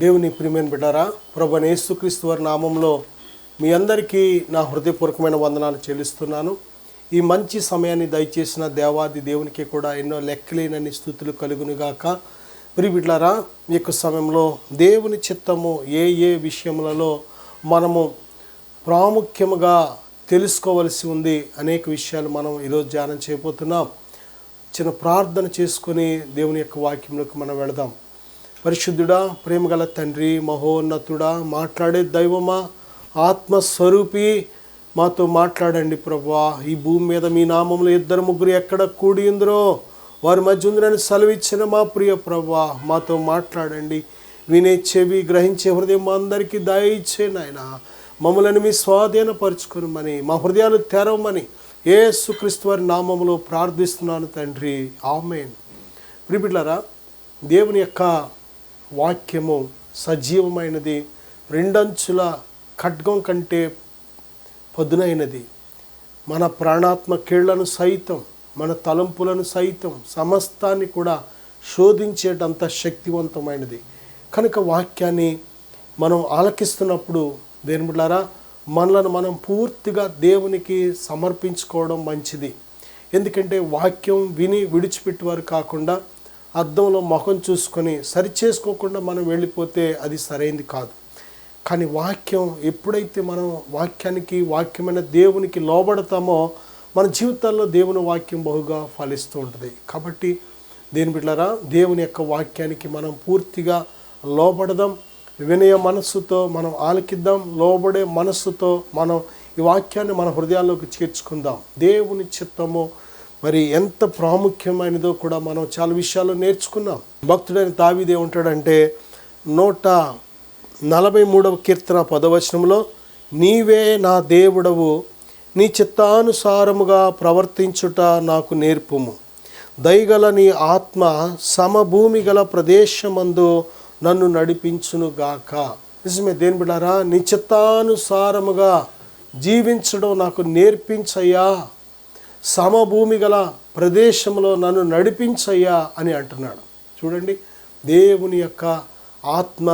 దేవుని ప్రియమైన బిడ్డారా, ప్రభువైన యేసుక్రీస్తు వారి నామంలో మీ అందరికీ నా హృదయపూర్వకమైన వందనాలు చెల్లిస్తున్నాను. ఈ మంచి సమయాన్ని దయచేసిన దేవాది దేవునికి కూడా ఎన్నో లెక్కలేనన్ని స్తుతులు కలుగునుగాక. ప్రియ బిడ్డారా, ఈ యొక్క సమయంలో దేవుని చిత్తము ఏ విషయములలో మనము ప్రాముఖ్యముగా తెలుసుకోవలసి ఉంది అనేక విషయాలు మనం ఈరోజు ధ్యానం చేయబోతున్నాం. చిన్న ప్రార్థన చేసుకొని దేవుని యొక్క వాక్యంలోకి మనం వెళదాం. పరిశుద్ధుడా, ప్రేమగల తండ్రి, మహోన్నతుడా, మాట్లాడే దైవమా, ఆత్మస్వరూపి, మాతో మాట్లాడండి ప్రభువా. ఈ భూమి మీద మీ నామంలో 2-3 ఎక్కడ కూడి ఉందరో వారి మధ్య ఉందని సెలవిచ్చిన మా ప్రియ ప్రభువా, మాతో మాట్లాడండి. వినే చెవి, గ్రహించే హృదయం మా అందరికీ దయచే నాయన. మమ్మల్ని మీ స్వాధీనపరుచుకునమని, మా హృదయాలు తెరవమని యేసుక్రీస్తు వారి నామములో ప్రార్థిస్తున్నాను తండ్రి, ఆమేన్. ప్రియ బిడ్డలారా, దేవుని యొక్క వాక్యము సజీవమైనది, 2 అంచుల ఖడ్గం కంటే పదునైనది. మన ప్రాణాత్మ కీళ్లను సైతం, మన తలంపులను సైతం, సమస్తాన్ని కూడా శోధించేటంత శక్తివంతమైనది. కనుక వాక్యాన్ని మనం ఆలకిస్తున్నప్పుడు దేవుని బిడ్డలారా, మనలను మనం పూర్తిగా దేవునికి సమర్పించుకోవడం మంచిది. ఎందుకంటే వాక్యం విని విడిచిపెట్టేవారు కాకుండా అద్దంలో ముఖం చూసుకొని సరిచేసుకోకుండా మనం వెళ్ళిపోతే అది సరైనది కాదు. కానీ వాక్యం ఎప్పుడైతే మనం వాక్యమైన దేవునికి లోబడతామో మన జీవితాల్లో దేవుని వాక్యం బహుగా ఫలిస్తూ ఉంటుంది. కాబట్టి దేవుని బిడ్డలారా, దేవుని యొక్క వాక్యానికి మనం పూర్తిగా లోబడదాం. వినయ మనస్సుతో మనం ఆలకిద్దాం. లోబడే మనస్సుతో మనం ఈ వాక్యాన్ని మన హృదయాల్లోకి చేర్చుకుందాం. దేవుని చిత్తము మరి ఎంత ప్రాముఖ్యమైనదో కూడా మనం చాలా విషయాలు నేర్చుకున్నాం. భక్తుడైన దావీదు ఏమంటాడంటే 143వ కీర్తన 10వ వచనంలో, నీవే నా దేవుడవు, నీ చిత్తానుసారముగా ప్రవర్తించుట నాకు నేర్పుము. దయగల నీ ఆత్మ సమభూమి గల ప్రదేశమందు నన్ను నడిపించునుగాక. నిజమే దేవుని బిడ్డలారా, నీ చిత్తానుసారముగా జీవించడం నాకు నేర్పించయ్యా, సమభూమి గల ప్రదేశంలో నన్ను నడిపించయ్యా అని అంటున్నాడు. చూడండి, దేవుని యొక్క ఆత్మ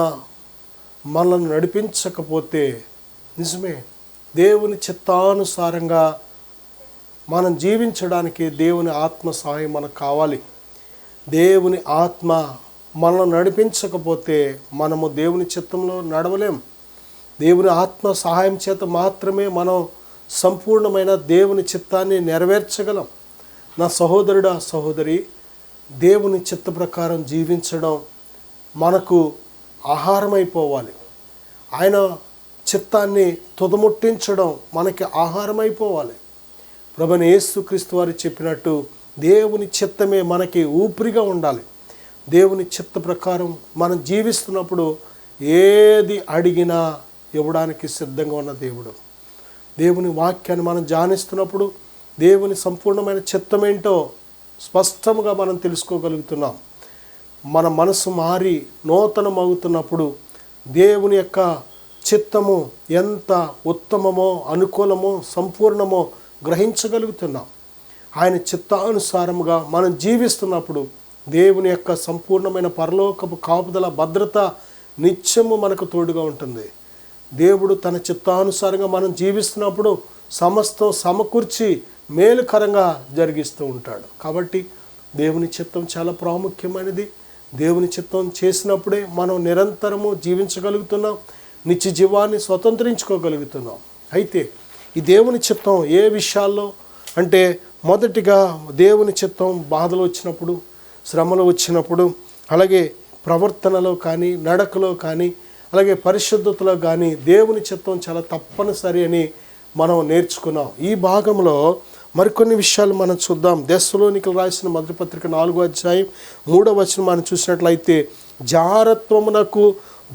మనల్ని నడిపించకపోతే, నిజమే దేవుని చిత్తానుసారంగా మనం జీవించడానికి దేవుని ఆత్మ సహాయం మనకు కావాలి. దేవుని ఆత్మ మనల్ని నడిపించకపోతే మనము దేవుని చిత్తంలో నడవలేం. దేవుని ఆత్మ సహాయం చేత మాత్రమే మనం సంపూర్ణమైన దేవుని చిత్తాన్ని నెరవేర్చగలం. నా సహోదరుడా, సహోదరి, దేవుని చిత్త ప్రకారం జీవించడం మనకు ఆహారమైపోవాలి. ఆయన చిత్తాన్ని తుదముట్టించడం మనకి ఆహారమైపోవాలి. ప్రభువైన యేసుక్రీస్తు వారు చెప్పినట్టు దేవుని చిత్తమే మనకి ఊపిరిగా ఉండాలి. దేవుని చిత్త ప్రకారం మనం జీవిస్తున్నప్పుడు ఏది అడిగినా ఇవ్వడానికి సిద్ధంగా ఉన్న దేవుడు. దేవుని వాక్యాన్ని మనం ధ్యానిస్తున్నప్పుడు దేవుని సంపూర్ణమైన చిత్తం ఏంటో స్పష్టంగా మనం తెలుసుకోగలుగుతున్నాం. మన మనసు మారి నూతనమవుతున్నప్పుడు దేవుని యొక్క చిత్తము ఎంత ఉత్తమమో, అనుకూలమో, సంపూర్ణమో గ్రహించగలుగుతున్నాం. ఆయన చిత్తానుసారముగా మనం జీవిస్తున్నప్పుడు దేవుని యొక్క సంపూర్ణమైన పరలోకపు కాపుదల, భద్రత నిత్యము మనకు తోడుగా ఉంటుంది. దేవుడు తన చిత్తానుసారంగా మనం జీవిస్తున్నప్పుడు సమస్తం సమకూర్చి మేలుకరంగా జరిగిస్తూ ఉంటాడు. కాబట్టి దేవుని చిత్తం చాలా ప్రాముఖ్యమైనది. దేవుని చిత్తం చేసినప్పుడే మనం నిరంతరము జీవించగలుగుతున్నాం, నిత్య జీవాన్ని స్వతంత్రించుకోగలుగుతున్నాం. అయితే ఈ దేవుని చిత్తం ఏ విషయాల్లో అంటే, మొదటిగా దేవుని చిత్తం బాధలు వచ్చినప్పుడు, శ్రమలు వచ్చినప్పుడు, అలాగే ప్రవర్తనలో కానీ, నడకలో కానీ, అలాగే పరిశుద్ధతలో కానీ దేవుని చిత్తం చాలా తప్పనిసరి అని మనం నేర్చుకున్నాం. ఈ భాగంలో మరికొన్ని విషయాలు మనం చూద్దాం. తెస్సలోనికీయులకు రాసిన మొదటి పత్రిక 4వ అధ్యాయం 3వ వచనం మనం చూసినట్లయితే, జారత్వమునకు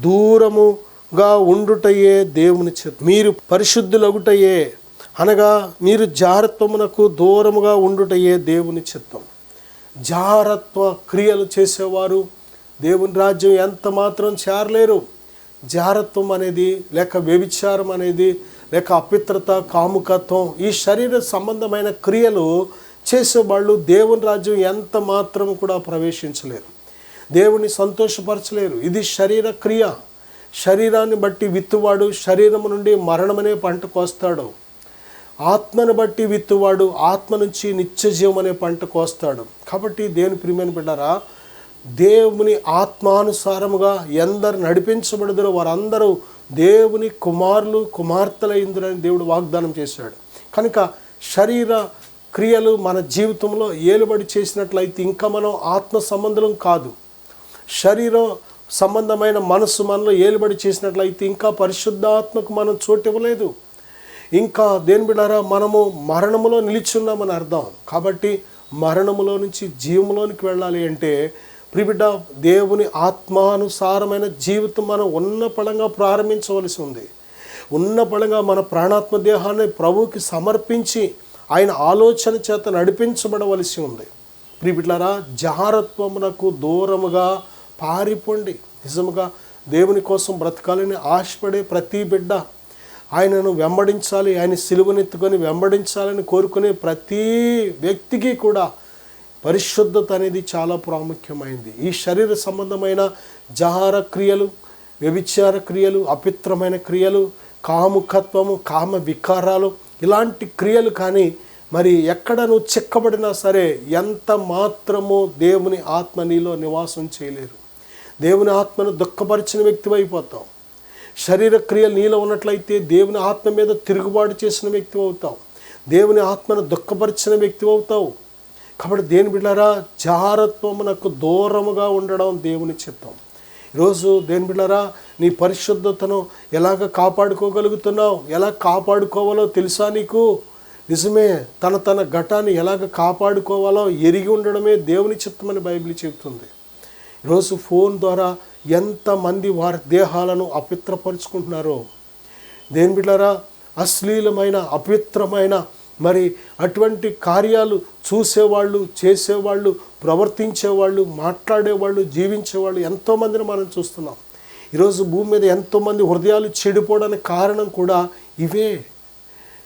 దూరముగా ఉండుటయే దేవుని చిత్తం, మీరు పరిశుద్ధులగుటయే, అనగా మీరు జారత్వమునకు దూరముగా ఉండుటయే దేవుని చిత్తం. జారత్వ క్రియలు చేసేవారు దేవుని రాజ్యం ఎంత మాత్రం చేరలేరు. జారత్వం అనేది, లేక వ్యభిచారం అనేది, లేక అపిత్రత, కాముకత్వం, ఈ శరీర సంబంధమైన క్రియలు చేసేవాళ్ళు దేవుని రాజ్యం ఎంత మాత్రం కూడా ప్రవేశించలేరు. దేవుని సంతోషపరచలేరు. ఇది శరీర క్రియ. శరీరాన్ని బట్టి విత్తువాడు శరీరము నుండి మరణమనే పంట కోస్తాడు. ఆత్మను బట్టి విత్తువాడు ఆత్మ నుంచి నిత్య జీవం అనే పంట కోస్తాడు. కాబట్టి దేవుని ప్రియమైన బిడ్డారా, దేవుని ఆత్మానుసారముగా ఎందరు నడిపించబడుదురో వారందరూ దేవుని కుమారులు కుమార్తెలైందురని దేవుడు వాగ్దానం చేశాడు. కనుక శరీర క్రియలు మన జీవితంలో ఏలుబడి చేసినట్లయితే ఇంకా మనం ఆత్మ సంబంధం కాదు. శరీరం సంబంధమైన మనస్సు మనలో ఏలుబడి చేసినట్లయితే ఇంకా పరిశుద్ధాత్మకు మనం చోటు ఇవ్వలేదు. ఇంకా దేని బిడ్డారా, మనము మరణములో నిలిచున్నామని అర్థం. కాబట్టి మరణములో నుంచి జీవములోనికి వెళ్ళాలి అంటే ప్రియబిడ్డ, దేవుని ఆత్మానుసారమైన జీవితం మనం ఉన్న పళంగా ప్రారంభించవలసి ఉంది. ఉన్న పళంగా మన ప్రాణాత్మ దేహాన్ని ప్రభువుకి సమర్పించి ఆయన ఆలోచన చేత నడిపించబడవలసి ఉంది. ప్రియబిడ్డలారా, జారత్వమునకు దూరముగా పారిపోండి. నిజముగా దేవుని కోసం బ్రతకాలని ఆశపడే ప్రతి బిడ్డ, ఆయనను వెంబడించాలి, ఆయన సిలువనెత్తుకొని వెంబడించాలని కోరుకునే ప్రతి వ్యక్తికి కూడా పరిశుద్ధత అనేది చాలా ప్రాముఖ్యమైంది. ఈ శరీర సంబంధమైన జహార క్రియలు, వ్యభిచార క్రియలు, అపిత్రమైన క్రియలు, కాముకత్వము, కామ వికారాలు, ఇలాంటి క్రియలు కానీ మరి ఎక్కడ నువ్వు చిక్కబడినా సరే ఎంత మాత్రమో దేవుని ఆత్మ నీలో నివాసం చేయలేరు. దేవుని ఆత్మను దుఃఖపరిచిన వ్యక్తి అయిపోతావు. శరీర క్రియలు నీలో ఉన్నట్లయితే దేవుని ఆత్మ మీద తిరుగుబాటు చేసిన వ్యక్తి అవుతావు. దేవుని ఆత్మను దుఃఖపరిచిన వ్యక్తి అవుతావు. కాబట్టి దేని బిడ్డారా, జారత్వమునకు దూరముగా ఉండడం దేవుని చిత్తం. ఈరోజు దేని బిడ్డారా, నీ పరిశుద్ధతను ఎలాగ కాపాడుకోగలుగుతున్నావు? ఎలా కాపాడుకోవాలో తెలుసా నీకు? నిజమే, తన ఘటాన్ని ఎలాగ కాపాడుకోవాలో ఎరిగి ఉండడమే దేవుని చిత్తమని బైబిల్ చెబుతుంది. ఈరోజు ఫోన్ ద్వారా ఎంతమంది వారి దేహాలను అపవిత్రపరుచుకుంటున్నారో. దేని బిడ్డారా, అశ్లీలమైన అపవిత్రమైన మరి అటువంటి కార్యాలు చూసేవాళ్ళు, చేసేవాళ్ళు, ప్రవర్తించేవాళ్ళు, మాట్లాడేవాళ్ళు, జీవించేవాళ్ళు ఎంతోమందిని మనం చూస్తున్నాం. ఈరోజు భూమి మీద ఎంతోమంది హృదయాలు చెడిపోవడానికి కారణం కూడా ఇవే.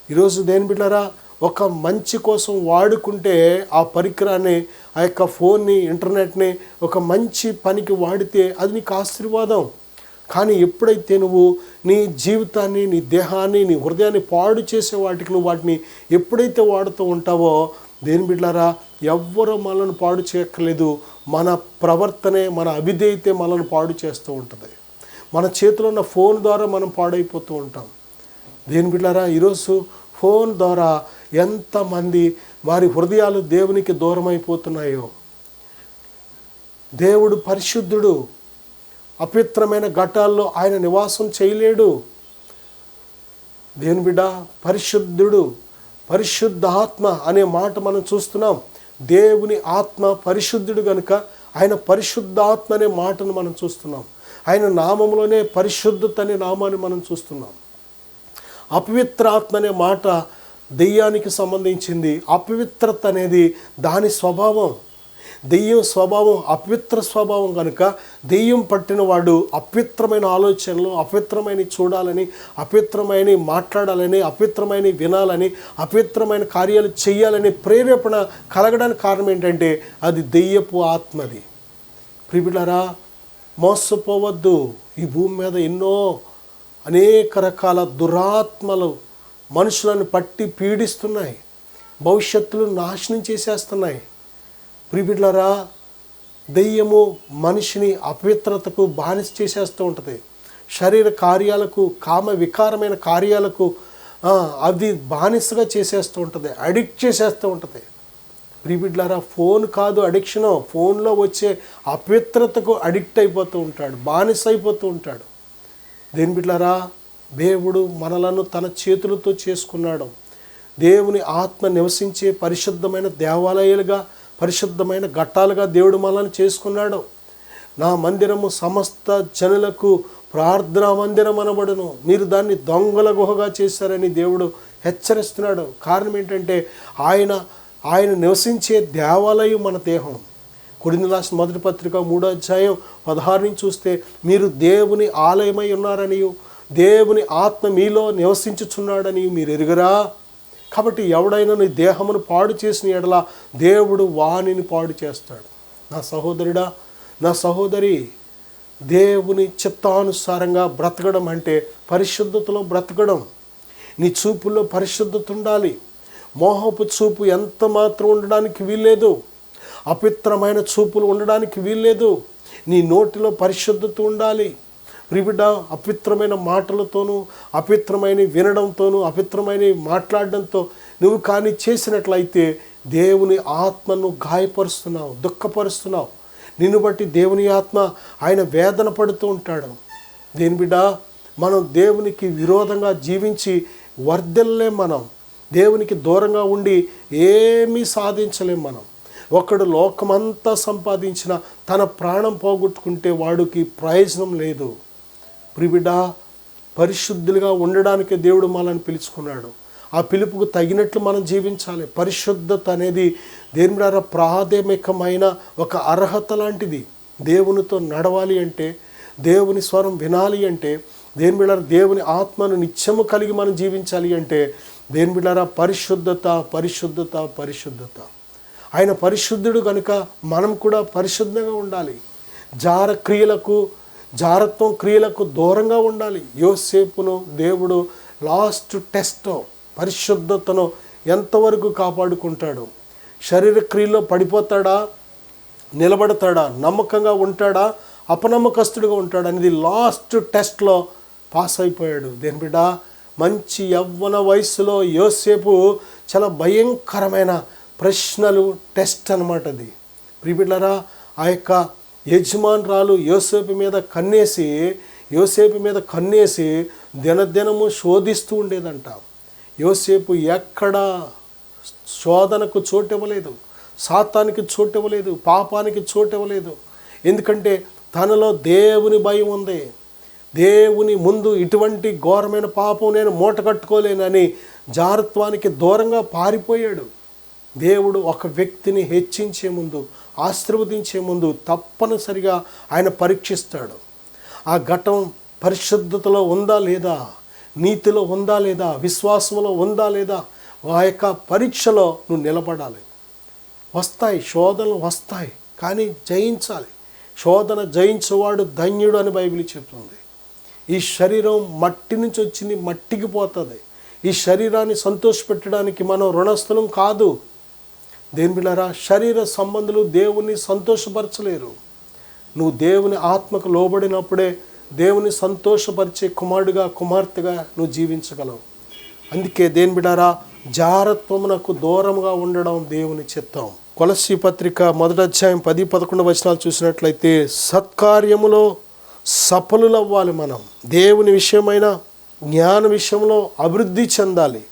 ఈరోజు దేని బిడ్డారా, ఒక మంచి కోసం వాడుకుంటే ఆ పరికరాన్ని, ఆ యొక్క ఫోన్ని, ఇంటర్నెట్ని ఒక మంచి పనికి వాడితే అది నీకు ఆశీర్వాదం. కానీ ఎప్పుడైతే నువ్వు నీ జీవితాన్ని, నీ దేహాన్ని, నీ హృదయాన్ని పాడు చేసే వాటికి నువ్వు వాటిని ఎప్పుడైతే వాడుతూ ఉంటావో, దేని బిడ్డారా, ఎవ్వరూ మనల్ని పాడు చేయక్కర్లేదు. మన ప్రవర్తనే, మన అవిధేయతే మనల్ని పాడు చేస్తూ ఉంటుంది. మన చేతిలో ఉన్న ఫోన్ ద్వారా మనం పాడైపోతూ ఉంటాం. దేని బిడ్డారా, ఈరోజు ఫోన్ ద్వారా ఎంతమంది వారి హృదయాలు దేవునికి దూరం అయిపోతున్నాయో. దేవుడు పరిశుద్ధుడు. అపవిత్రమైన ఘటాల్లో ఆయన నివాసం చేయలేడు. దేవుని బిడ్డ పరిశుద్ధుడు, పరిశుద్ధాత్మ అనే మాట మనం చూస్తున్నాం. దేవుని ఆత్మ పరిశుద్ధుడు కనుక ఆయన పరిశుద్ధాత్మ అనే మాటను మనం చూస్తున్నాం. ఆయన నామంలోనే పరిశుద్ధత అనే నామాన్ని మనం చూస్తున్నాం. అపవిత్ర ఆత్మ అనే మాట దెయ్యానికి సంబంధించింది. అపవిత్రత అనేది దాని స్వభావం. దెయ్యం స్వభావం అపవిత్ర స్వభావం కనుక దెయ్యం పట్టిన వాడు అపవిత్రమైన ఆలోచనలు, అపవిత్రమైన చూడాలని, అపవిత్రమైన మాట్లాడాలని, అపవిత్రమైన వినాలని, అపవిత్రమైన కార్యాలు చేయాలని ప్రేరేపణ కలగడానికి కారణం ఏంటంటే అది దెయ్యపు ఆత్మది. ప్రియులారా, మోసపోవద్దు. ఈ భూమి మీద ఎన్నో అనేక రకాల దురాత్మలు మనుషులను పట్టి పీడిస్తున్నాయి, భవిష్యత్తును నాశనం చేసేస్తున్నాయి. ప్రియులారా, దెయ్యము మనిషిని అపవిత్రతకు బానిస చేసేస్తూ ఉంటుంది. శరీర కార్యాలకు, కామ వికారమైన కార్యాలకు అది బానిసగా చేసేస్తూ ఉంటుంది, అడిక్ట్ చేసేస్తూ ఉంటుంది. ప్రియులారా, ఫోన్ కాదు అడిక్షను, ఫోన్లో వచ్చే అపవిత్రతకు అడిక్ట్ అయిపోతూ ఉంటాడు, బానిస అయిపోతూ ఉంటాడు. దేని బిడ్డలారా, దేవుడు మనలను తన చేతులతో చేసుకున్నాడు. దేవుని ఆత్మ నివసించే పరిశుద్ధమైన దేవాలయాలుగా, పరిశుద్ధమైన ఘట్టాలుగా దేవుడు మనల్ని చేసుకున్నాడు. నా మందిరము సమస్త జనులకు ప్రార్థనా మందిరం అనబడును, మీరు దాన్ని దొంగల గుహగా చేశారని దేవుడు హెచ్చరిస్తున్నాడు. కారణం ఏంటంటే ఆయన నివసించే దేవాలయం మన దేహం. కొరింథీయులకు రాసిన మొదటి పత్రిక 3వ అధ్యాయం 16 నుంచి చూస్తే, మీరు దేవుని ఆలయమై ఉన్నారనియు దేవుని ఆత్మ మీలో నివసించుచున్నాడని మీరు ఎరుగరా? కాబట్టి ఎవడైనా నీ దేహమును పాడు చేసిన ఎడల దేవుడు వానిని పాడు చేస్తాడు. నా సహోదరుడా, నా సహోదరి, దేవుని చిత్తానుసారంగా బ్రతకడం అంటే పరిశుద్ధతలో బ్రతకడం. నీ చూపుల్లో పరిశుద్ధత ఉండాలి. మోహపు చూపు ఎంత మాత్రం ఉండడానికి వీల్లేదు. అపవిత్రమైన చూపులు ఉండడానికి వీల్లేదు. నీ నోటిలో పరిశుద్ధత ఉండాలి. ప్రిబిడ్డ, అపవిత్రమైన మాటలతోనూ, అపవిత్రమైన వినడంతోనూ, అపవిత్రమైన మాట్లాడడంతో నువ్వు కానీ చేసినట్లయితే దేవుని ఆత్మను గాయపరుస్తున్నావు, దుఃఖపరుస్తున్నావు. నిన్ను బట్టి దేవుని ఆత్మ ఆయన వేదన పడుతూ ఉంటాడు. దేని బిడ్డ, మనం దేవునికి విరోధంగా జీవించి వర్ధిల్లలేం. మనం దేవునికి దూరంగా ఉండి ఏమీ సాధించలేం. మనం ఒకడు లోకమంతా సంపాదించిన తన ప్రాణం పోగొట్టుకుంటే వాడికి ప్రయోజనం లేదు. ప్రిబిడ్డ, పరిశుద్ధులుగా ఉండడానికి దేవుడు మనల్ని పిలుచుకున్నాడు. ఆ పిలుపుకు తగినట్లు మనం జీవించాలి. పరిశుద్ధత అనేది దేని ద్వారా ప్రాథమికమైన ఒక అర్హత లాంటిది. దేవునితో నడవాలి అంటే, దేవుని స్వరం వినాలి అంటే, దేని బిడ్డారా దేవుని ఆత్మను నిత్యము కలిగి మనం జీవించాలి అంటే, దేని బిడ్డారా పరిశుద్ధత, పరిశుద్ధత, పరిశుద్ధత. ఆయన పరిశుద్ధుడు కనుక మనం కూడా పరిశుద్ధంగా ఉండాలి. జారత్వం క్రియలకు దూరంగా ఉండాలి. యోసేపును దేవుడు లాస్ట్ టెస్ట్ పరిశుద్ధతను ఎంతవరకు కాపాడుకుంటాడు? శరీర క్రియల్లో పడిపోతాడా, నిలబడతాడా, నమ్మకంగా ఉంటాడా, అపనమ్మకస్తుడిగా ఉంటాడా అనేది లాస్ట్ టెస్ట్లో పాస్ అయిపోయాడు. దేని బిడ్డ, మంచి యవ్వన వయసులో యోసేపు చాలా భయంకరమైన ప్రశ్నలు టెస్ట్ అన్నమాట అది. ప్రియబిడ్డలారా, ఆ యొక్క యజమానురాలు యోసేపు మీద కన్నేసి దినదినము శోధిస్తూ ఉండేదంట. యోసేపు ఎక్కడ శోధనకు చోటివ్వలేదు, సాతానికి చోటివ్వలేదు, పాపానికి చోటివ్వలేదు. ఎందుకంటే తనలో దేవుని భయం ఉంది. దేవుని ముందు ఇటువంటి ఘోరమైన పాపం నేను మూట కట్టుకోలేనని జారత్వానికి దూరంగా పారిపోయాడు. దేవుడు ఒక వ్యక్తిని హెచ్చించే ముందు, ఆశీర్వదించే ముందు తప్పనిసరిగా ఆయన పరీక్షిస్తాడు. ఆ ఘటం పరిశుద్ధతలో ఉందా లేదా, నీతిలో ఉందా లేదా, విశ్వాసంలో ఉందా లేదా, ఆ యొక్క పరీక్షలో నువ్వు నిలబడాలి. వస్తాయి, శోధనలు వస్తాయి, కానీ జయించాలి. శోధన జయించేవాడు ధన్యుడు అని బైబిల్ చెప్తుంది. ఈ శరీరం మట్టి నుంచి వచ్చింది, మట్టికి పోతుంది. ఈ శరీరాన్ని సంతోషపెట్టడానికి మనం రుణస్థలం కాదు. దేని బిడ్డారా, శరీర సంబంధులు దేవుని సంతోషపరచలేరు. నువ్వు దేవుని ఆత్మకు లోబడినప్పుడే దేవుని సంతోషపరిచే కుమారుడిగా, కుమార్తెగా నువ్వు జీవించగలవు. అందుకే దేని బిడ్డారా, జారత్వమునకు దూరంగా ఉండడం దేవుని చిత్తం. కొలస్సీ పత్రిక 1వ అధ్యాయం 10-11 వచనాలు చూసినట్లయితే, సత్కార్యములో సఫలులవ్వాలి. మనం దేవుని విషయమైన జ్ఞాన విషయంలో అభివృద్ధి చెందాలి.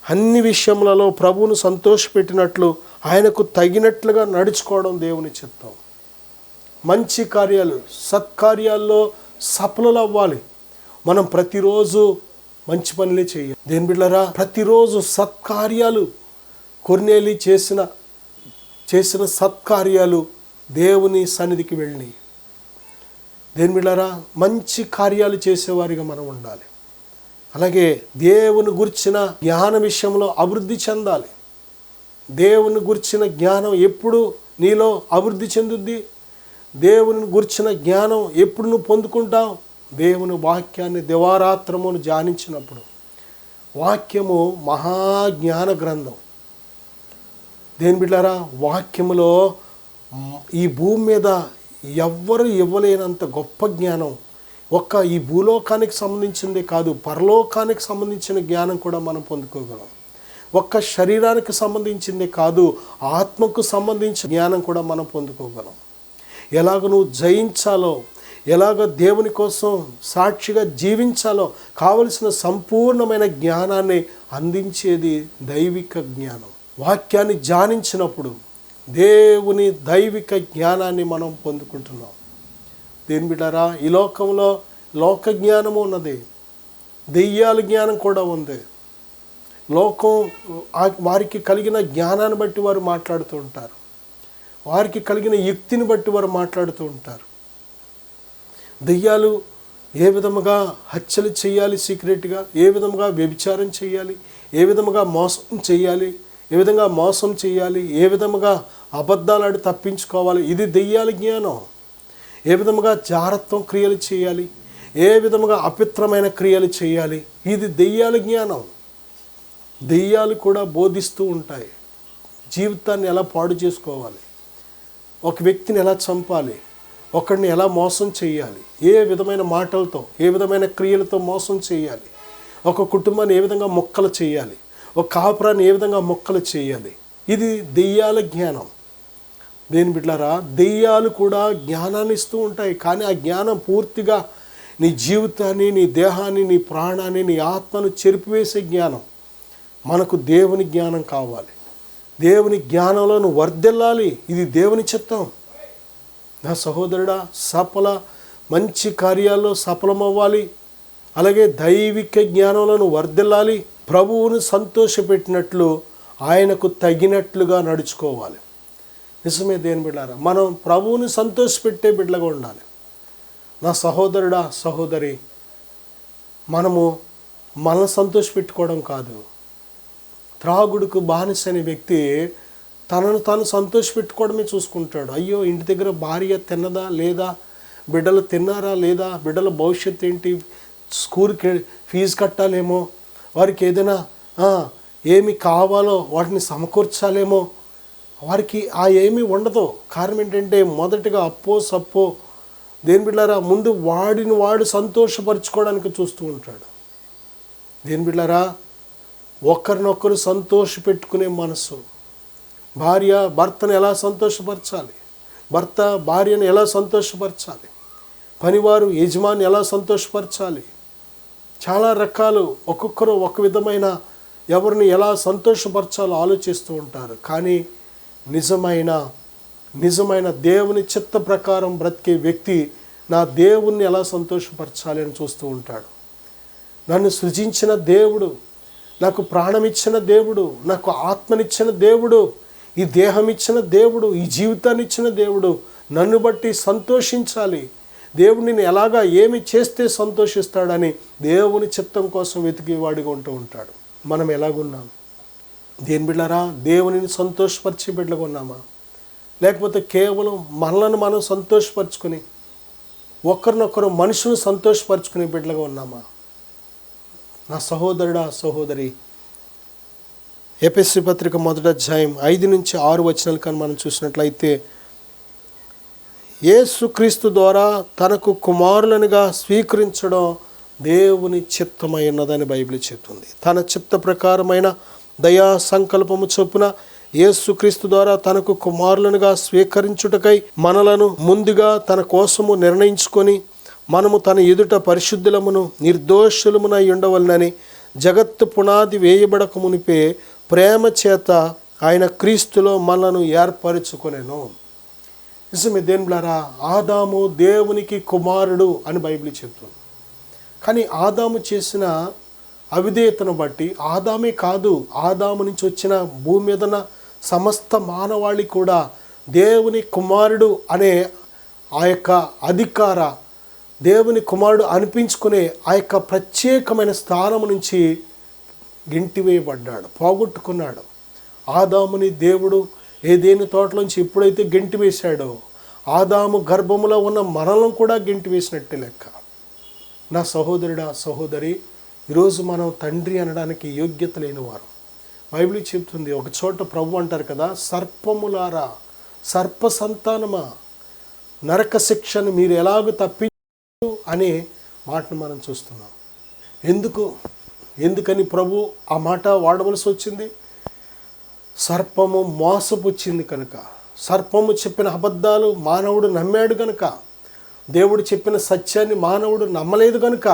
అన్ని విషయములలో ప్రభువును సంతోషపెట్టినట్లు ఆయనకు తగినట్లుగా నడుచుకోవడం దేవుని చిత్తం. మంచి కార్యాలు, సత్కార్యాల్లో సఫలులవ్వాలి. మనం ప్రతిరోజు మంచి పనులే చేయాలి. దేని బిడ్డలారా, ప్రతిరోజు సత్కార్యాలు, కొర్నేలి చేసిన సత్కార్యాలు దేవుని సన్నిధికి వెళ్ళి, దేని బిడ్డలారా మంచి కార్యాలు చేసేవారిగా మనం ఉండాలి. అలాగే దేవుని గురించిన జ్ఞాన విషయంలో అభివృద్ధి చెందాలి. దేవుని గురించిన జ్ఞానం ఎప్పుడు నీలో అభివృద్ధి చెందుద్ది? దేవుని గురించిన జ్ఞానం ఎప్పుడు నువ్వు పొందుకుంటావు? దేవుని వాక్యాన్ని దివారాత్రమును ధ్యానించినప్పుడు. వాక్యము మహాజ్ఞాన గ్రంథం. దేని బిడ్డారా, వాక్యములో ఈ భూమి మీద ఎవ్వరు ఇవ్వలేనంత గొప్ప జ్ఞానం ఒక్క ఈ భూలోకానికి సంబంధించిందే కాదు, పరలోకానికి సంబంధించిన జ్ఞానం కూడా మనం పొందుకోగలం. ఒక్క శరీరానికి సంబంధించిందే కాదు, ఆత్మకు సంబంధించిన జ్ఞానం కూడా మనం పొందుకోగలం. ఎలాగ నువ్వు జయించాలో, ఎలాగ దేవుని కోసం సాక్షిగా జీవించాలో కావలసిన సంపూర్ణమైన జ్ఞానాన్ని అందించేది దైవిక జ్ఞానం. వాక్యాన్ని ధ్యానించినప్పుడు దేవుని దైవిక జ్ఞానాన్ని మనం పొందుకుంటున్నాం. దేని బిడ్డారా, ఈ లోకంలో లోక జ్ఞానము ఉన్నది, దెయ్యాల జ్ఞానం కూడా ఉంది. లోకం వారికి కలిగిన జ్ఞానాన్ని బట్టి వారు మాట్లాడుతూ ఉంటారు, వారికి కలిగిన యుక్తిని బట్టి వారు మాట్లాడుతూ ఉంటారు. దెయ్యాలు ఏ విధముగా హత్యలు చేయాలి సీక్రెట్గా, ఏ విధముగా వ్యభిచారం చేయాలి, ఏ విధముగా మోసం చేయాలి, ఏ విధంగా మోసం చేయాలి, ఏ విధముగా అబద్ధాలాడి తప్పించుకోవాలి, ఇది దెయ్యాల జ్ఞానం. ఏ విధముగా జారత్వం క్రియలు చేయాలి, ఏ విధముగా అపిత్రమైన క్రియలు చేయాలి. ఇది దెయ్యాల జ్ఞానం. దెయ్యాలు కూడా బోధిస్తూ ఉంటాయి. జీవితాన్ని ఎలా పాడు చేసుకోవాలి, ఒక వ్యక్తిని ఎలా చంపాలి, ఒకరిని ఎలా మోసం చేయాలి, ఏ విధమైన మాటలతో, ఏ విధమైన క్రియలతో మోసం చేయాలి, ఒక కుటుంబాన్ని ఏ విధంగా మొక్కలు చేయాలి, ఒక కాపురాన్ని ఏ విధంగా మొక్కలు చేయాలి. ఇది దెయ్యాల జ్ఞానం. దేని బిడ్డలారా, దెయ్యాలు కూడా జ్ఞానాన్ని ఇస్తూ ఉంటాయి. కానీ ఆ జ్ఞానం పూర్తిగా నీ జీవితాన్ని, నీ దేహాన్ని, నీ ప్రాణాన్ని, నీ ఆత్మను చెరిపివేసే జ్ఞానం. మనకు దేవుని జ్ఞానం కావాలి. దేవుని జ్ఞానంలో నువ్వు వర్ధిల్లాలి. ఇది దేవుని చిత్తం. నా సహోదరుడా, మంచి కార్యాల్లో సఫలమవ్వాలి. అలాగే దైవిక జ్ఞానంలో నువ్వు వర్ధిల్లాలి. ప్రభువును సంతోషపెట్టినట్లు, ఆయనకు తగినట్లుగా నడుచుకోవాలి. నిజమే దేని బిడ్డారా, మనం ప్రభువుని సంతోషపెట్టే బిడ్డలుగా ఉండాలి. నా సహోదరుడా, సహోదరి, మనము మనల్ని సంతోషపెట్టుకోవడం కాదు. త్రాగుడుకు బానిస అనే వ్యక్తి తనను తాను సంతోషపెట్టుకోవడమే చూసుకుంటాడు. అయ్యో, ఇంటి దగ్గర భార్య తిన్నదా లేదా, బిడ్డలు తిన్నారా లేదా, బిడ్డల భవిష్యత్తు ఏంటి, స్కూల్కి ఫీజు కట్టాలేమో, వారికి ఏదైనా ఏమి కావాలో వాటిని సమకూర్చాలేమో, వారికి ఆ ఏమీ ఉండదు. కారణం ఏంటంటే మొదటిగా అప్పో సప్పో. దేని బిడ్డారా, ముందు వాడిని వాడు సంతోషపరచుకోవడానికి చూస్తూ ఉంటాడు. దేని బిడ్డారా, ఒకరినొకరు సంతోషపెట్టుకునే మనసు. భార్య భర్తను ఎలా సంతోషపరచాలి, భర్త భార్యను ఎలా సంతోషపరచాలి, పనివారు యజమాని ఎలా సంతోషపరచాలి. చాలా రకాలు, ఒక్కొక్కరు ఒక విధమైన ఎవరిని ఎలా సంతోషపరచాలో ఆలోచిస్తూ ఉంటారు. కానీ నిజమైన దేవుని చిత్త ప్రకారం బ్రతికే వ్యక్తి నా దేవుణ్ణి ఎలా సంతోషపరచాలి అని చూస్తూ ఉంటాడు. నన్ను సృజించిన దేవుడు, నాకు ప్రాణం ఇచ్చిన దేవుడు, నాకు ఆత్మనిచ్చిన దేవుడు, ఈ దేహం ఇచ్చిన దేవుడు, ఈ జీవితాన్ని ఇచ్చిన దేవుడు నన్ను బట్టి సంతోషించాలి. దేవుడు నేను ఎలాగా ఏమి చేస్తే సంతోషిస్తాడని దేవుని చిత్తం కోసం వెతికేవాడిగా ఉంటూ ఉంటాడు. మనం ఎలాగున్నాం? దేని బిడ్డలారా, దేవునిని సంతోషపరిచే బిడ్డలుగా ఉన్నామా, లేకపోతే కేవలం మనలను మనం సంతోషపరచుకొని ఒకరినొకరు మనుషులను సంతోషపరచుకునే బిడ్డలుగా ఉన్నామా? నా సహోదరుడా, సహోదరి, ఎఫెసీ పత్రిక 1వ అధ్యాయం 5-6 వచనాలు కానీ మనం చూసినట్లయితే, యేసుక్రీస్తు ద్వారా తనకు కుమారులనుగా స్వీకరించడం దేవుని చిత్తమైనదని బైబిల్ చెబుతుంది. తన చిత్త ప్రకారమైన దయా సంకల్పము చొప్పున యేసుక్రీస్తు ద్వారా తనకు కుమారులనుగా స్వీకరించుటకై మనలను ముందుగా తన కోసము నిర్ణయించుకొని, మనము తన ఎదుట పరిశుద్ధులమును నిర్దోషులమునై ఉండవలనని జగత్తు పునాది వేయబడక మునిపే ప్రేమ చేత ఆయన క్రీస్తులో మనలను ఏర్పరచుకొనెను. నిజమే దేవులారా, ఆదాము దేవునికి కుమారుడు అని బైబిల్ చెప్తుంది. కానీ ఆదాము చేసిన అవిధేయతను బట్టి, ఆదామే కాదు, ఆదాము నుంచి వచ్చిన భూమి మీదన సమస్త మానవాళి కూడా దేవుని కుమారుడు అనే ఆ యొక్క అధికార, దేవుని కుమారుడు అనిపించుకునే ఆ యొక్క ప్రత్యేకమైన స్థానం నుంచి గెంటివేయబడ్డాడు, పోగొట్టుకున్నాడు. ఆదాముని దేవుడు ఏదేని తోటలోంచి ఎప్పుడైతే గెంటివేశాడో, ఆదాము గర్భములో ఉన్న మనలను కూడా గెంటివేసినట్టే లెక్క. నా సహోదరుడా, సహోదరి, ఈరోజు మనం తండ్రి అనడానికి యోగ్యత లేనివారు. బైబిల్ చెప్తుంది, ఒక చోట ప్రభు అంటారు కదా, సర్పములారా, సర్ప సంతానమా, నరక శిక్షను మీరు ఎలాగ తప్పించు అనే మాటను మనం చూస్తున్నాం. ఎందుకని ప్రభు ఆ మాట వాడవలసి వచ్చింది? సర్పము మోసపుచ్చింది కనుక, సర్పము చెప్పిన అబద్ధాలు మానవుడు నమ్మాడు కనుక, దేవుడు చెప్పిన సత్యాన్ని మానవుడు నమ్మలేదు కనుక,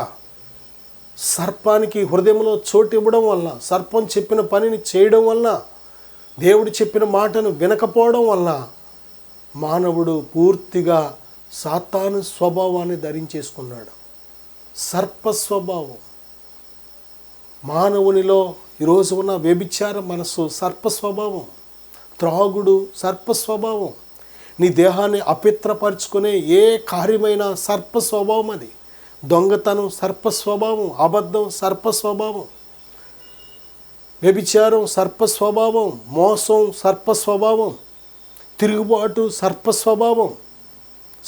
సర్పానికి హృదయంలో చోటు ఇవ్వడం వలన, సర్పం చెప్పిన పనిని చేయడం వలన, దేవుడు చెప్పిన మాటను వినకపోవడం వలన మానవుడు పూర్తిగా సాతాను స్వభావాన్ని ధరించేసుకున్నాడు. సర్ప స్వభావం మానవునిలో ఈరోజు ఉన్న వ్యభిచార మనసు సర్ప స్వభావం, త్రాగుడు సర్ప స్వభావం, నీ దేహాన్ని అపిత్రపరుచుకునే ఏ కార్యమైన సర్ప స్వభావం. అది దొంగతనం సర్ప స్వభావం, అబద్ధం సర్ప స్వభావం, వ్యభిచారం సర్ప స్వభావం, మోసం సర్ప స్వభావం, తిరుగుబాటు సర్ప స్వభావం.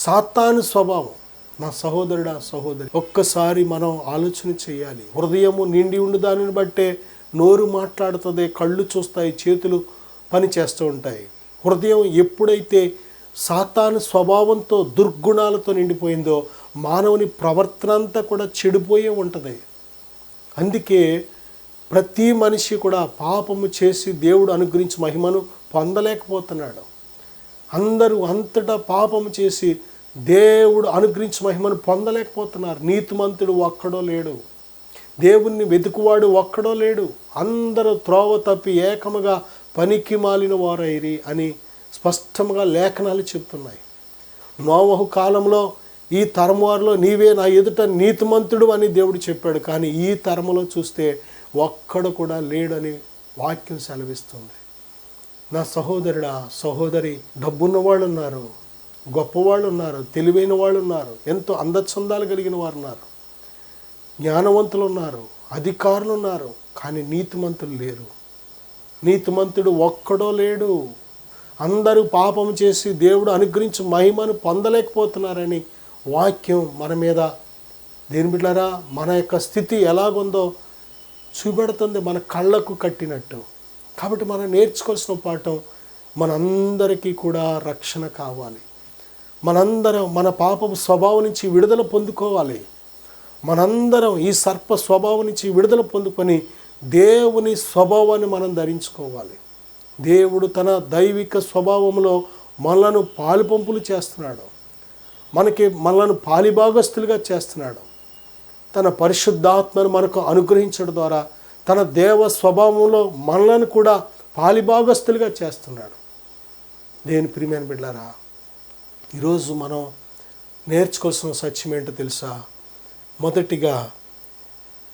సాతాను స్వభావం. నా సహోదరుడా, సహోదరి, ఒక్కసారి మనం ఆలోచన చేయాలి. హృదయము నిండి ఉండి దానిని బట్టే నోరు మాట్లాడుతుంది, కళ్ళు చూస్తాయి, చేతులు పని చేస్తూ ఉంటాయి. హృదయం ఎప్పుడైతే సాతాను స్వభావంతో, దుర్గుణాలతో నిండిపోయిందో మానవుని ప్రవర్తన అంతా కూడా చెడిపోయే ఉంటుంది. అందుకే ప్రతి మనిషి కూడా పాపము చేసి దేవుడు అనుగ్రహించి మహిమను పొందలేకపోతున్నాడు. అందరూ అంతటా పాపము చేసి దేవుడు అనుగ్రహించి మహిమను పొందలేకపోతున్నారు. నీతిమంతుడు ఒక్కడో లేడు, దేవుణ్ణి వెతుకువాడు ఒక్కడో లేడు. అందరూ త్రోవ తప్పి ఏకముగా పనికి మాలిన వారైరి అని స్పష్టంగా లేఖనాలు చెప్తున్నాయి. నోవహు కాలంలో ఈ తరం వారిలో నీవే నా ఎదుట నీతిమంతుడు అని దేవుడు చెప్పాడు. కానీ ఈ తరములో చూస్తే ఒక్కడు కూడా లేడని వాక్యం సెలవిస్తుంది. నా సహోదరుడా, సహోదరి, డబ్బున్న వాళ్ళు ఉన్నారు, గొప్పవాళ్ళు ఉన్నారు, తెలివైన వాళ్ళు ఉన్నారు, ఎంతో అందచందాలు కలిగిన వారు ఉన్నారు, జ్ఞానవంతులు ఉన్నారు, అధికారులు ఉన్నారు. కానీ నీతిమంతులు లేరు. నీతిమంతుడు ఒక్కడో లేడు. అందరూ పాపం చేసి దేవుడు అనుగ్రహించి మహిమను పొందలేకపోతున్నారని వాక్యం మన మీద, దేని బిడ్డలారా, మన యొక్క స్థితి ఎలాగుందో చూపెడుతుంది, మన కళ్ళకు కట్టినట్టు. కాబట్టి మనం నేర్చుకోవాల్సిన పాఠం, మనందరికీ కూడా రక్షణ కావాలి. మనందరం మన పాపపు స్వభావం నుంచి విడుదల పొందుకోవాలి. మనందరం ఈ సర్ప స్వభావం నుంచి విడుదల పొందుకొని దేవుని స్వభావాన్ని మనం ధరించుకోవాలి. దేవుడు తన దైవిక స్వభావంలో మనలను పాలుపంపులు చేస్తున్నాడు. మనలను పాలిభాగస్తులుగా చేస్తున్నాడు. తన పరిశుద్ధాత్మను మనకు అనుగ్రహించడం ద్వారా తన దేవ స్వభావంలో మనలను కూడా పాలిభాగస్తులుగా చేస్తున్నాడు. దేని ప్రియమైన బిడ్డలారా, ఈరోజు మనం నేర్చుకోవాల్సిన సత్యం ఏంటో తెలుసా? మొదటిగా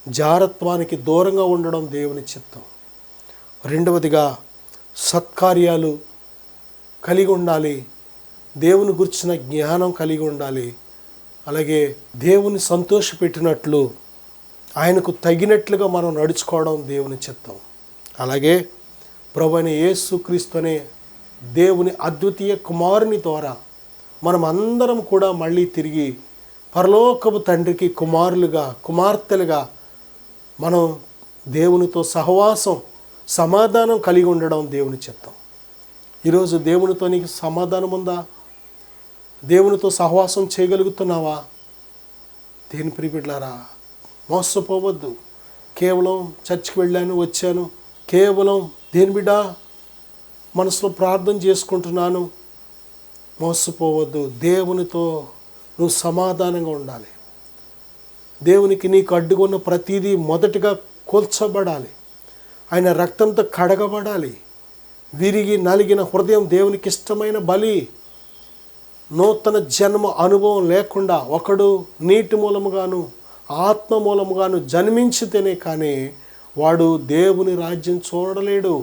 జారత్వానికి దూరంగా ఉండడం దేవుని చిత్తం. రెండవదిగా సత్కార్యాలు కలిగి ఉండాలి, దేవుని గురించిన జ్ఞానం కలిగి ఉండాలి. అలాగే దేవుని సంతోషపెట్టినట్లు, ఆయనకు తగినట్లుగా మనం నడుచుకోవడం దేవుని చిత్తం. అలాగే ప్రభువైన యేసుక్రీస్తు అనే దేవుని అద్వితీయ కుమారుని ద్వారా మనం అందరం కూడా మళ్ళీ తిరిగి పరలోకపు తండ్రికి కుమారులుగా, కుమార్తెలుగా మనం దేవునితో సహవాసం, సమాధానం కలిగి ఉండడం దేవుని చిత్తం. ఈరోజు దేవునితో నీకు సమాధానం ఉందా? దేవునితో సహవాసం చేయగలుగుతున్నావా? దేని ప్రియబిడ్డలారా, మోసపోవద్దు. కేవలం చర్చికి వెళ్ళాను, వచ్చాను, కేవలం దేని బిడ్డ మనసులో ప్రార్థన చేసుకుంటున్నాను, మోసపోవద్దు. దేవునితో నువ్వు సమాధానంగా ఉండాలి. దేవునికి నీకు అడ్డుకున్న ప్రతిదీ మొదటిగా కూల్చబడాలి. ఆయన రక్తంతో కడగబడాలి. విరిగి నలిగిన హృదయం దేవునికి ఇష్టమైన బలి. నూతన జన్మ అనుభవం లేకుండా ఒకడు నీటి మూలముగాను ఆత్మ మూలముగాను జన్మించితేనే కానీ వాడు దేవుని రాజ్యం చూడలేడు.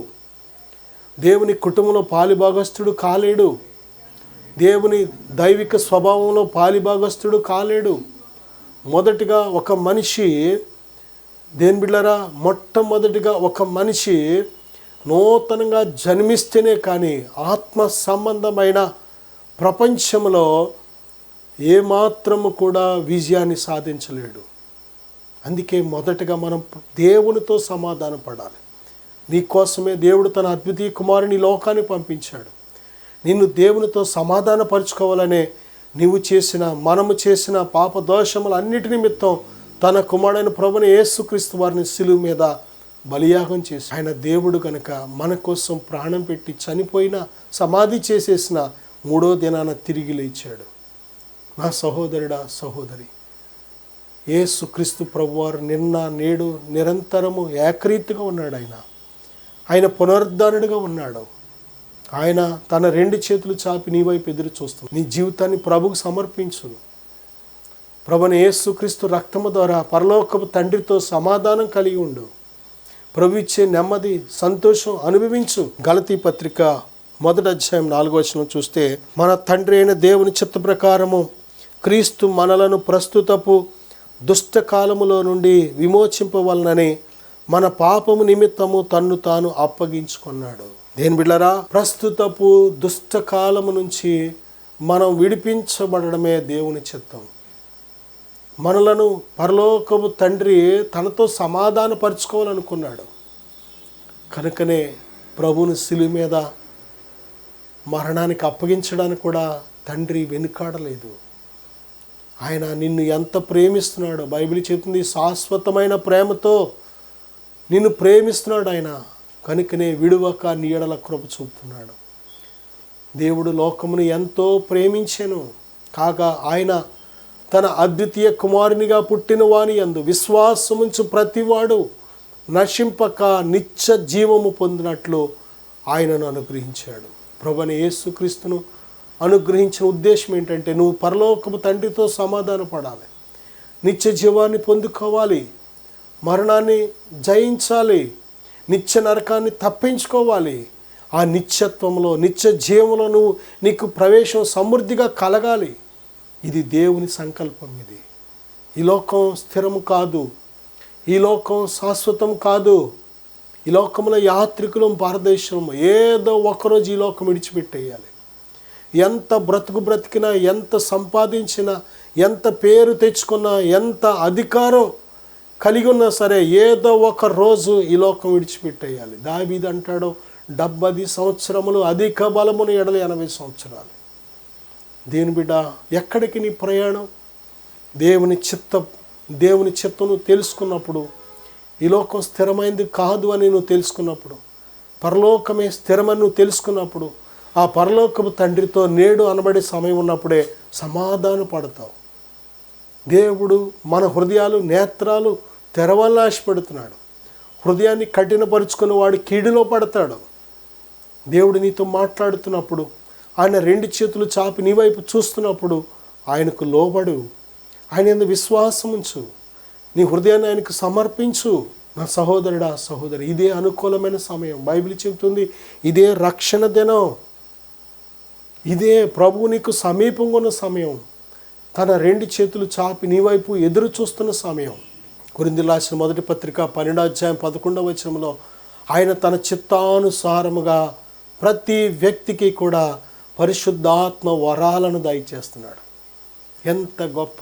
దేవుని కుటుంబంలో పాలిభాగస్తుడు కాలేడు. దేవుని దైవిక స్వభావంలో పాలిభాగస్తుడు కాలేడు. మొదటిగా ఒక మనిషి, దేని బిడ్డలారా, మొట్టమొదటిగా ఒక మనిషి నూతనంగా జన్మిస్తేనే కానీ ఆత్మ సంబంధమైన ప్రపంచంలో ఏమాత్రము కూడా విజయాన్ని సాధించలేడు. అందుకే మొదటగా మనం దేవునితో సమాధాన పడాలి. నీకోసమే దేవుడు తన అద్వితీయ కుమారుని లోకాన్ని పంపించాడు. నిన్ను దేవునితో సమాధానపరుచుకోవాలనే మనము చేసిన పాప దోషములన్నిటి నిమిత్తం తన కుమారుడైన ప్రభువైన యేసుక్రీస్తు వారిని శిలువ మీద బలియాగం చేసి, ఆయన దేవుడు కనుక మన కోసం ప్రాణం పెట్టి చనిపోయిన, సమాధి చేసేసిన మూడో దినాన తిరిగి లేచాడు. నా సహోదరుడా, సహోదరి, యేసుక్రీస్తు ప్రభువారు నిన్న నేడు నిరంతరము ఏకరీతిగా ఉన్నాడు. ఆయన పునరుద్ధరణుడిగా ఉన్నాడు. ఆయన తన రెండు చేతులు చాపి నీ వైపు ఎదురు చూస్తుంది. నీ జీవితాన్ని ప్రభుకు సమర్పించు. ప్రభువైన యేసుక్రీస్తు రక్తము ద్వారా పరలోకపు తండ్రితో సమాధానం కలిగి ఉండు. ప్రభు ఇచ్చే నెమ్మది, సంతోషం అనుభవించు. గలతీ పత్రిక 1వ అధ్యాయం 4వ వచనం చూస్తే, మన తండ్రి అయిన దేవుని చిత్త ప్రకారము క్రీస్తు మనలను ప్రస్తుతపు దుష్టకాలములో నుండి విమోచింపవలనని మన పాపము నిమిత్తము తన్ను తాను అప్పగించుకున్నాడు. దేని బిడ్డలారా, ప్రస్తుతపు దుష్టకాలము నుంచి మనం విడిపించబడమే దేవుని చిత్తం. మనలను పరలోకపు తండ్రి తనతో సమాధానపరుచుకోవాలనుకున్నాడు. కనుకనే ప్రభువుని శిలువ మీద మరణానికి అప్పగించడానికి కూడా తండ్రి వెనుకాడలేదు. ఆయన నిన్ను ఎంత ప్రేమిస్తున్నాడో బైబిల్ చెప్తుంది. శాశ్వతమైన ప్రేమతో నిన్ను ప్రేమిస్తున్నాడు ఆయన. కనుకనే విడువక నీ ఎడల కృప చూపుతున్నాడు. దేవుడు లోకమును ఎంతో ప్రేమించెను కాగా ఆయన తన అద్వితీయ కుమారునిగా పుట్టిన వాని యందు విశ్వాసముంచు ప్రతివాడు నశింపక నిత్య జీవము పొందినట్లు ఆయనను అనుగ్రహించాడు. ప్రభువైన యేసుక్రీస్తును అనుగ్రహించిన ఉద్దేశం ఏంటంటే నువ్వు పరలోకపు తండ్రితో సమాధాన పడాలి, నిత్య జీవాన్ని పొందుకోవాలి, మరణాన్ని జయించాలి, నిత్య నరకాన్ని తప్పించుకోవాలి. ఆ నిత్యత్వంలో నిత్య జీవంలో నీకు ప్రవేశం సమృద్ధిగా కలగాలి. ఇది దేవుని సంకల్పం. ఈ లోకం స్థిరము కాదు, ఈ లోకం శాశ్వతం కాదు. ఈ లోకంలో యాత్రికులం భారతదేశంలో ఏదో ఒకరోజు ఈ లోకం విడిచిపెట్టేయాలి. ఎంత బ్రతికినా, ఎంత సంపాదించినా, ఎంత పేరు తెచ్చుకున్నా, ఎంత అధికారం కలిగి ఉన్నా సరే ఏదో ఒక రోజు ఈ లోకం విడిచిపెట్టేయాలి. దావీదు అంటాడు 70 సంవత్సరములు అధిక బలమును ఎడల 80 సంవత్సరాలు. దేని బిడ్డ, ఎక్కడికి నీ ప్రయాణం? దేవుని చిత్తం నువ్వు తెలుసుకున్నప్పుడు, ఈ లోకం స్థిరమైంది కాదు అని నువ్వు తెలుసుకున్నప్పుడు, పరలోకమే స్థిరమని నువ్వు తెలుసుకున్నప్పుడు, ఆ పరలోకపు తండ్రితో నేడు అనబడే సమయం ఉన్నప్పుడే సమాధాన పడతావు. దేవుడు మన హృదయాలు నేత్రాలు తెరవాలని ఆశపడుతున్నాడు. హృదయాన్ని కఠినపరుచుకుని వాడు కీడులో పడతాడు. దేవుడు నీతో మాట్లాడుతున్నప్పుడు, ఆయన 2 చేతులు చాపి నీ వైపు చూస్తున్నప్పుడు ఆయనకు లోబడు, ఆయన యందు విశ్వాసం ఉంచు, నీ హృదయాన్ని ఆయనకు సమర్పించు. నా సహోదరుడా సహోదరి, ఇదే అనుకూలమైన సమయం. బైబిల్ చెబుతుంది ఇదే రక్షణ దినం, ఇదే ప్రభువు నీకు సమీపంగా ఉన్న సమయం, తన 2 చేతులు చాపి నీ వైపు ఎదురు చూస్తున్న సమయం. కొరింథీయులకు రాసిన మొదటి పత్రిక 12వ అధ్యాయం 11వ వచనంలో ఆయన తన చిత్తానుసారముగా ప్రతి వ్యక్తికి కూడా పరిశుద్ధాత్మ వరాలను దయచేస్తున్నాడు. ఎంత గొప్ప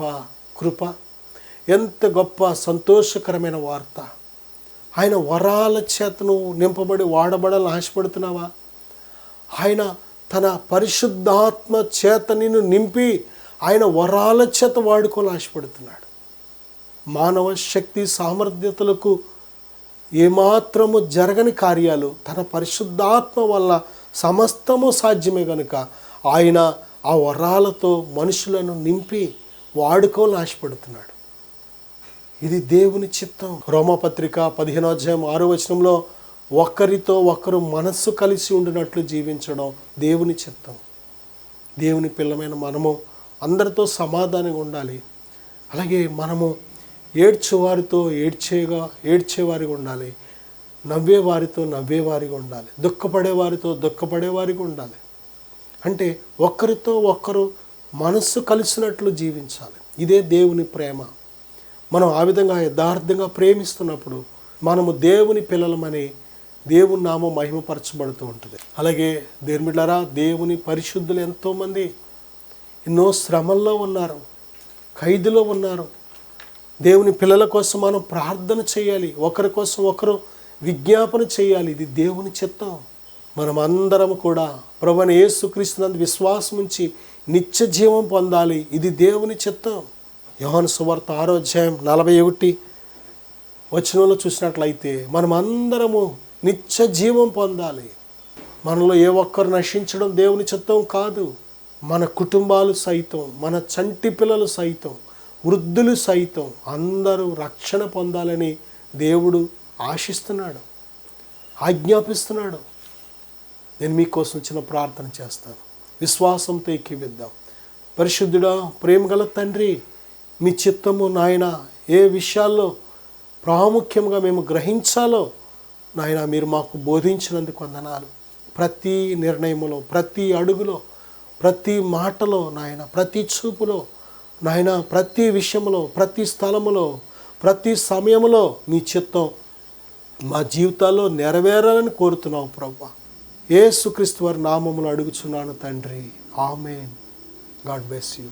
కృప, ఎంత గొప్ప సంతోషకరమైన వార్త. ఆయన వరాల చేతను నింపబడి వాడబడాలని ఆశపడుతున్నావా? ఆయన తన పరిశుద్ధాత్మ చేత నిన్ను నింపి ఆయన వరాల చేత వాడుకోవాలని ఆశపడుతున్నాడు. మానవ శక్తి సామర్థ్యతలకు ఏమాత్రము జరగని కార్యాలు తన పరిశుద్ధాత్మ వల్ల సమస్తము సాధ్యమే కనుక ఆయన ఆ వరాలతో మనుషులను నింపి వాడుకోవాలని ఆశపడుతున్నాడు. ఇది దేవుని చిత్తం. రోమాపత్రిక 15వ అధ్యాయం 6వ వచనంలో ఒకరితో ఒకరు మనస్సు కలిసి ఉండినట్లు జీవించడం దేవుని చిత్తం. దేవుని పిల్లమైన మనము అందరితో సమాధానంగా ఉండాలి. అలాగే మనము ఏడ్చేవారితో ఏడ్చేవారిగా ఉండాలి, నవ్వేవారితో నవ్వేవారిగా ఉండాలి, దుఃఖపడేవారితో దుఃఖపడేవారిగా ఉండాలి. అంటే ఒకరితో ఒకరు మనస్సు కలిసినట్లు జీవించాలి. ఇదే దేవుని ప్రేమ. మనం ఆ విధంగా యథార్థంగా ప్రేమిస్తున్నప్పుడు మనము దేవుని పిల్లలమని దేవుని నామం మహిమపరచబడుతూ ఉంటుంది. అలాగే దేవుని బిడ్డలారా, దేవుని పరిశుద్ధులు ఎంతోమంది ఎన్నో శ్రమల్లో ఉన్నారు, ఖైదులో ఉన్నారు. దేవుని పిల్లల కోసం మనం ప్రార్థన చేయాలి, ఒకరి కోసం ఒకరు విజ్ఞాపన చేయాలి. ఇది దేవుని చిత్తం. మనం అందరం కూడా ప్రభువైన యేసుక్రీస్తునందు విశ్వాసం ఉంచి నిత్య జీవం పొందాలి. ఇది దేవుని చిత్తం. యోహాను సువార్త 6వ అధ్యాయం 41 వచనంలో చూసినట్లయితే మనం అందరము నిత్య జీవం పొందాలి. మనలో ఏ ఒక్కరు నశించడం దేవుని చిత్తం కాదు. మన కుటుంబాలు సైతం, మన చంటి పిల్లలు సైతం, వృద్ధులు సైతం అందరూ రక్షణ పొందాలని దేవుడు ఆశిస్తున్నాడు, ఆజ్ఞాపిస్తున్నాడు. నేను మీకోసం చిన్న ప్రార్థన చేస్తాను. విశ్వాసంతో ఎక్కివిద్దాం. పరిశుద్ధుడా, ప్రేమగల తండ్రి, మీ చిత్తము నాయన ఏ విషయాల్లో ప్రాముఖ్యంగా మేము గ్రహించాలో నాయన మీరు మాకు బోధించినందుకు వందనాలు. ప్రతి నిర్ణయములో, ప్రతి అడుగులో, ప్రతి మాటలో నాయన, ప్రతి చూపులో నాయన, ప్రతి విషయంలో, ప్రతి స్థలములో, ప్రతి సమయంలో మీ చిత్తం మా జీవితాల్లో నెరవేరాలని కోరుతున్నావు ప్రభువా. యేసుక్రీస్తు వారి నామములో అడుగుచున్నాను తండ్రి, ఆమేన్. God bless you.